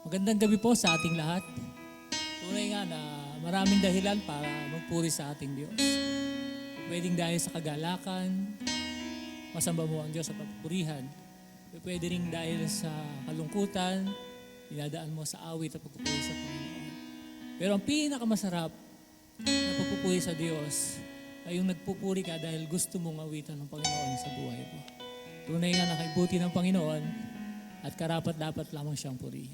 Magandang gabi po sa ating lahat. Tunay nga na maraming dahilan para magpuri sa ating Diyos. Pwedeng dahil sa kagalakan, masamba mo ang Diyos sa papurihan. Pwede rin dahil sa kalungkutan, dinadaan mo sa awit at pagpupuri sa Panginoon. Pero ang pinakamasarap na pagpupuri sa Diyos ay yung nagpupuri ka dahil gusto mong awitan ng Panginoon sa buhay mo. Tunay nga na kaibuti ng Panginoon at karapat-dapat lamang siyang purihin.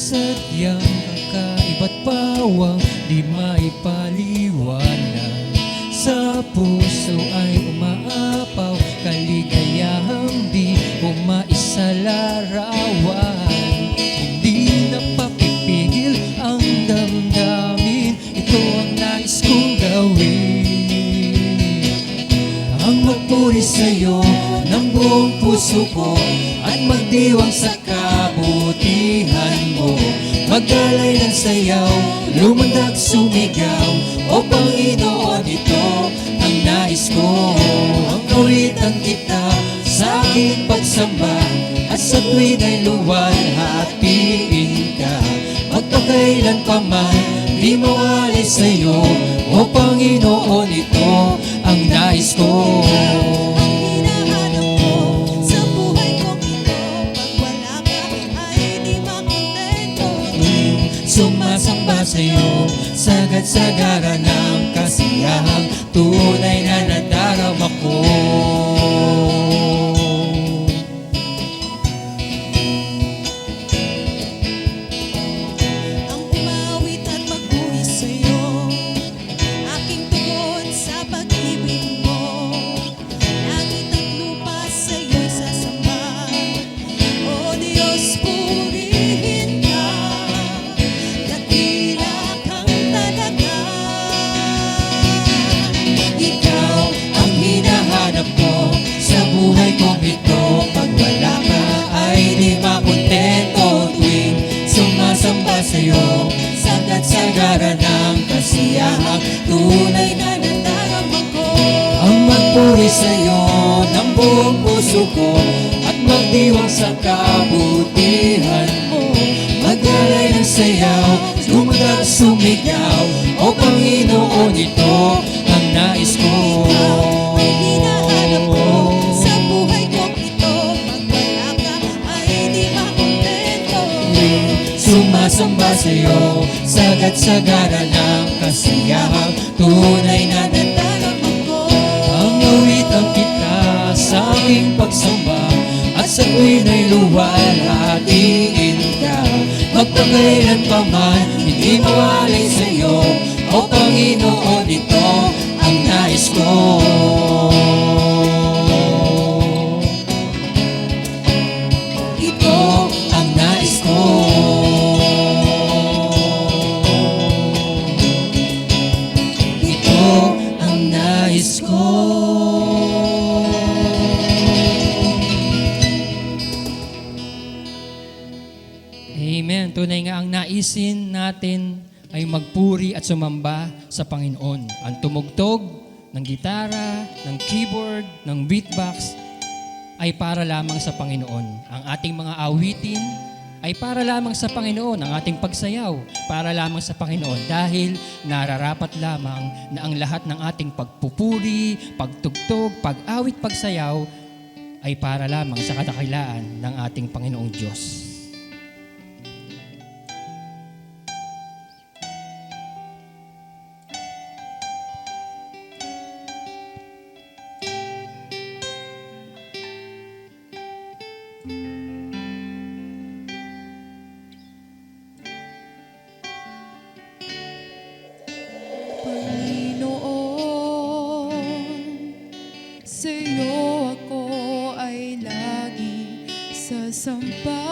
Sadyang kakaiba't pawang di maipaliwanag. Sa puso ay umaapaw, kaligayahang di ko maisalarawan. Hindi na papipigil ang damdamin, ito ang nais kong gawin. Ang magpuri sa'yo ng buong puso ko at magdiwang sa kabutihan mo. Magdalay ng sayaw, lumundag sumigaw, o Panginoon, ito ang nais ko. Ang kawitan kita sa aking pagsamba, at sa tuwin ay luwalhatiin ka. Magpakailan pa man, di mawalay sa'yo, o Panginoon, ito ang nais ko. Sumasamba sa'yo, sagad-sagaran ng kasiyahang tunay na nadarama ko. Ang umawit at magpuri sa'yo, aking tugon sa pag-ibig mo. Langit at lupa sa'yo'y sasamba, o Diyos, purihin ka. Buhay kong ito, pag wala ka ay di makontento. Tuwing sumasamba sa'yo, sagad-sagaran ng kasiyahang tunay na nadarama ko. Ang magpuri sa'yo ng buong puso ko at magdiwang sa kabutihan mo. Magdalay ng sayaw, lumundag sumigaw, o Panginoon, ito ang nais ko. Ay hinahanap ko sa buhay kong ito, pag wala ka ay di makontento. Sumasamba sa'yo, sagad-sagaran ng kasiyahang tunay na nadarama ko. Ang awitan kita sa aking pagsamba, at sa tuwin ay luwalhatiin ka. Magpakailan pa man, hindi mawalay sa'yo, o Panginoon, ito ang nais ko. Ito ang nais ko. Ito ang nais ko. Amen. Tunay nga ang naisin natin ay magpuri at sumamba sa Panginoon. Ang tumugtog ng gitara, ng keyboard, ng beatbox ay para lamang sa Panginoon. Ang ating mga awitin ay para lamang sa Panginoon. Ang ating pagsayaw para lamang sa Panginoon, dahil nararapat lamang na ang lahat ng ating pagpupuri, pagtugtog, pag-awit, pagsayaw ay para lamang sa kadakilaan ng ating Panginoong Diyos. Panginoon, sa'yo ako ay lagi sasamba.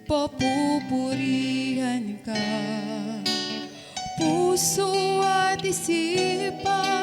Papupurihan ka, puso at isipan.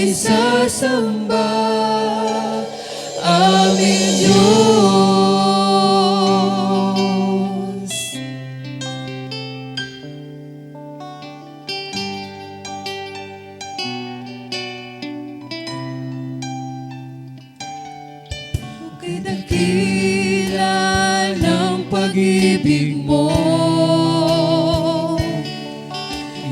ay sasamba, aming Diyos. Kay dakila ng pag-ibig mo,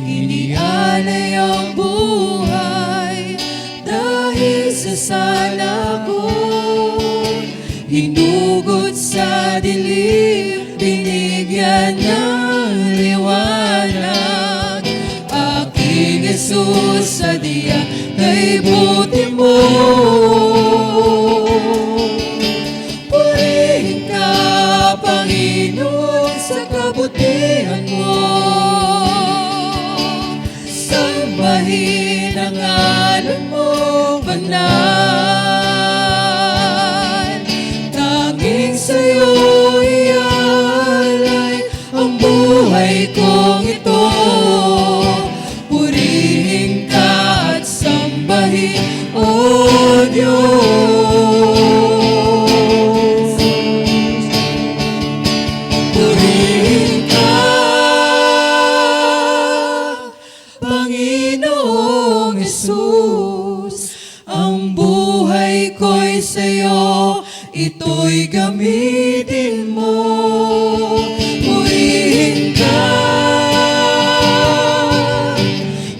inialay ang buhay dahil sa sala ko. Hinugod sa dilim, binigyan ng liwanag. Aking Jesus, sa diya kay buti mo. Purihin ka, Panginoon, sa kabutihan mo. Sambahin ang ngalan mo, banal. Tanging sa'yo ialay ang buhay kong ito. Purihin ka at sambahin, O Diyos. Purihin ka, Panginoong Jesus. Ang buhay ko'y sa'yo, ito'y gamitin mo. Purihin ka,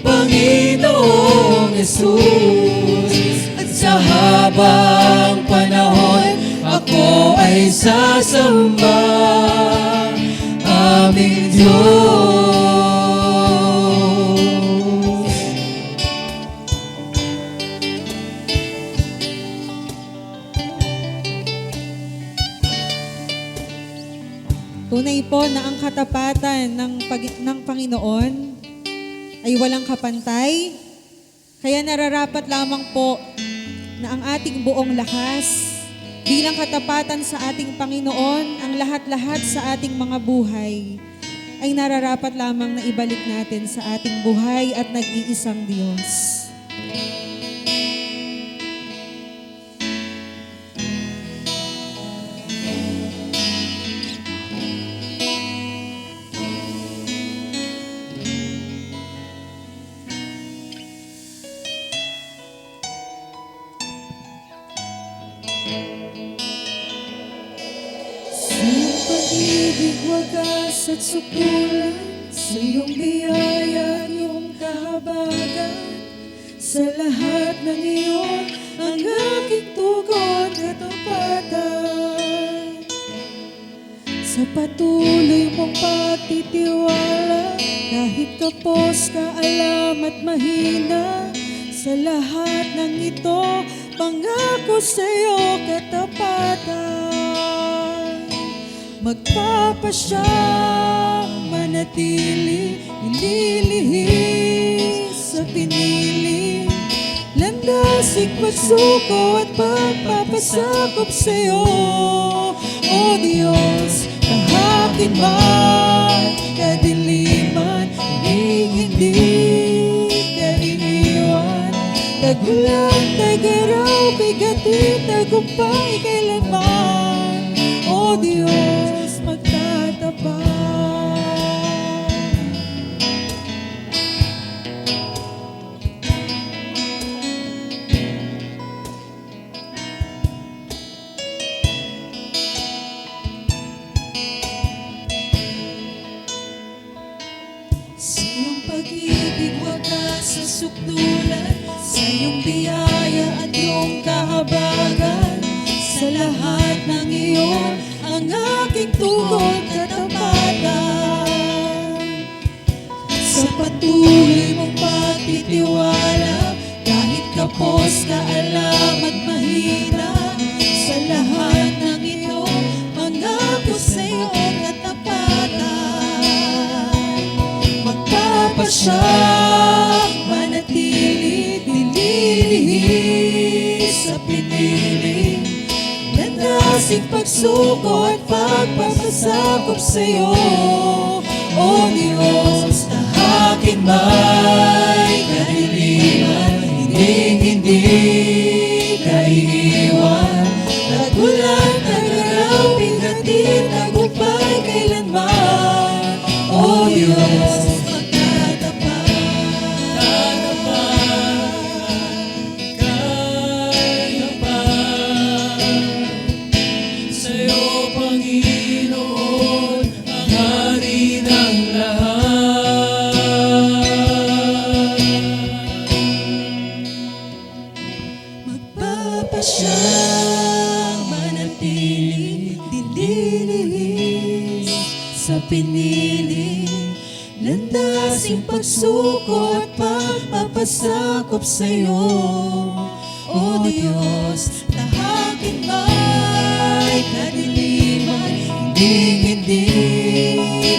Panginoong Jesus. At sa habang panahon, ako ay sasamba, aming Diyos. Tunay po na ang katapatan ng Panginoon ay walang kapantay, kaya nararapat lamang po na ang ating buong lakas bilang katapatan sa ating Panginoon, ang lahat-lahat sa ating mga buhay ay nararapat lamang na ibalik natin sa ating buhay at nag-iisang Diyos. Sa iyong pag-ibig, wagas at sukulan, sa iyong biyaya at iyong kahabagan, sa lahat ng iyon, ang aking tugon katapatan. Sa patuloy mong pagtitiwala, kahit kapos, kaalam at mahina, sa lahat ng ito, pangako sa iyo katapatan. Magpapasyang manatili, ililihis sa pinili, landasig pagsuko at pagpapasakop sa iyo, O Diyos. Tahakin man kadiliman, hindi ka iniwan. Tagulan, tagaraw, bigati, tagumpay kailanman, O Diyos, magtatapat. Sa iyong pag-ibig, wagas sa sukdulan, sa iyong biyaya at iyong kahabagan, sa lahat ng iyon, ang aking tugon katapatan. Sa patuloy mong pagtitiwala, kahit kapos, kaalam at mahina, sa lahat ng ito, pangako sa iyo katapatan. Magpapasya, manatili, dililihis sa pinili, landasig pagsuko at pagpapasakop sa iyo, O Diyos. Tahakin may kadiliman, hindi pa siyang manatili, dililihis sa pinili, landasing pagsuko at pagpapasakop sa'yo. O Diyos, tahakin may kadiliman, hindi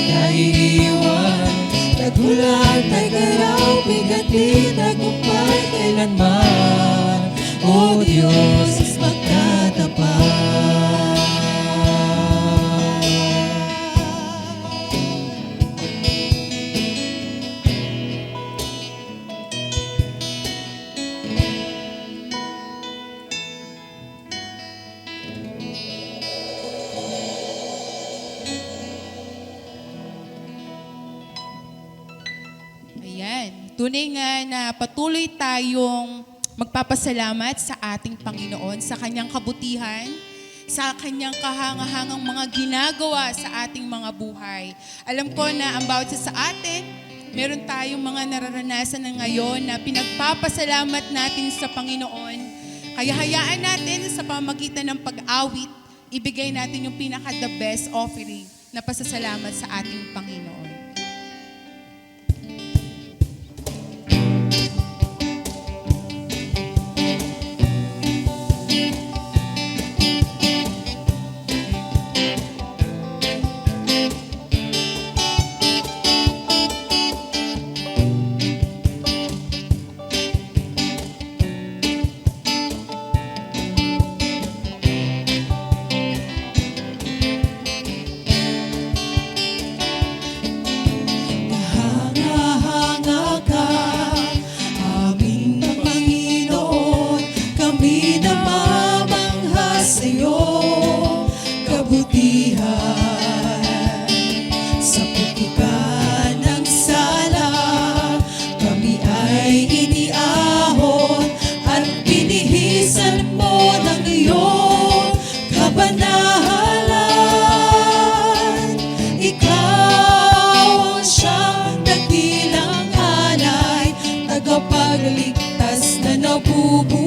naiiwan. Tagulan, tagaraw, bigati, tagumpay kailanman. O Diyos, magtatapat. Ayan. Tunay nga na patuloy tayong magpapasalamat sa ating Panginoon, sa kanyang kabutihan, sa kanyang kahangahangang mga ginagawa sa ating mga buhay. Alam ko na ang bawat isa sa atin, meron tayong mga nararanasan na ngayon na pinagpapasalamat natin sa Panginoon. Kaya hayaan natin sa pamagitan ng pag-awit, ibigay natin yung pinaka-the best offering na pasasalamat sa ating Panginoon. Hanga-hanga ka, aming Panginoon, kami namamangha sa'yo, kabutihan. Sa putukan ng sala, kami ay iniahon at binihisan mo ng iyong kabanalan. Ikaw ang siyang dakilang alay, tagapagligtas na nabubuhay.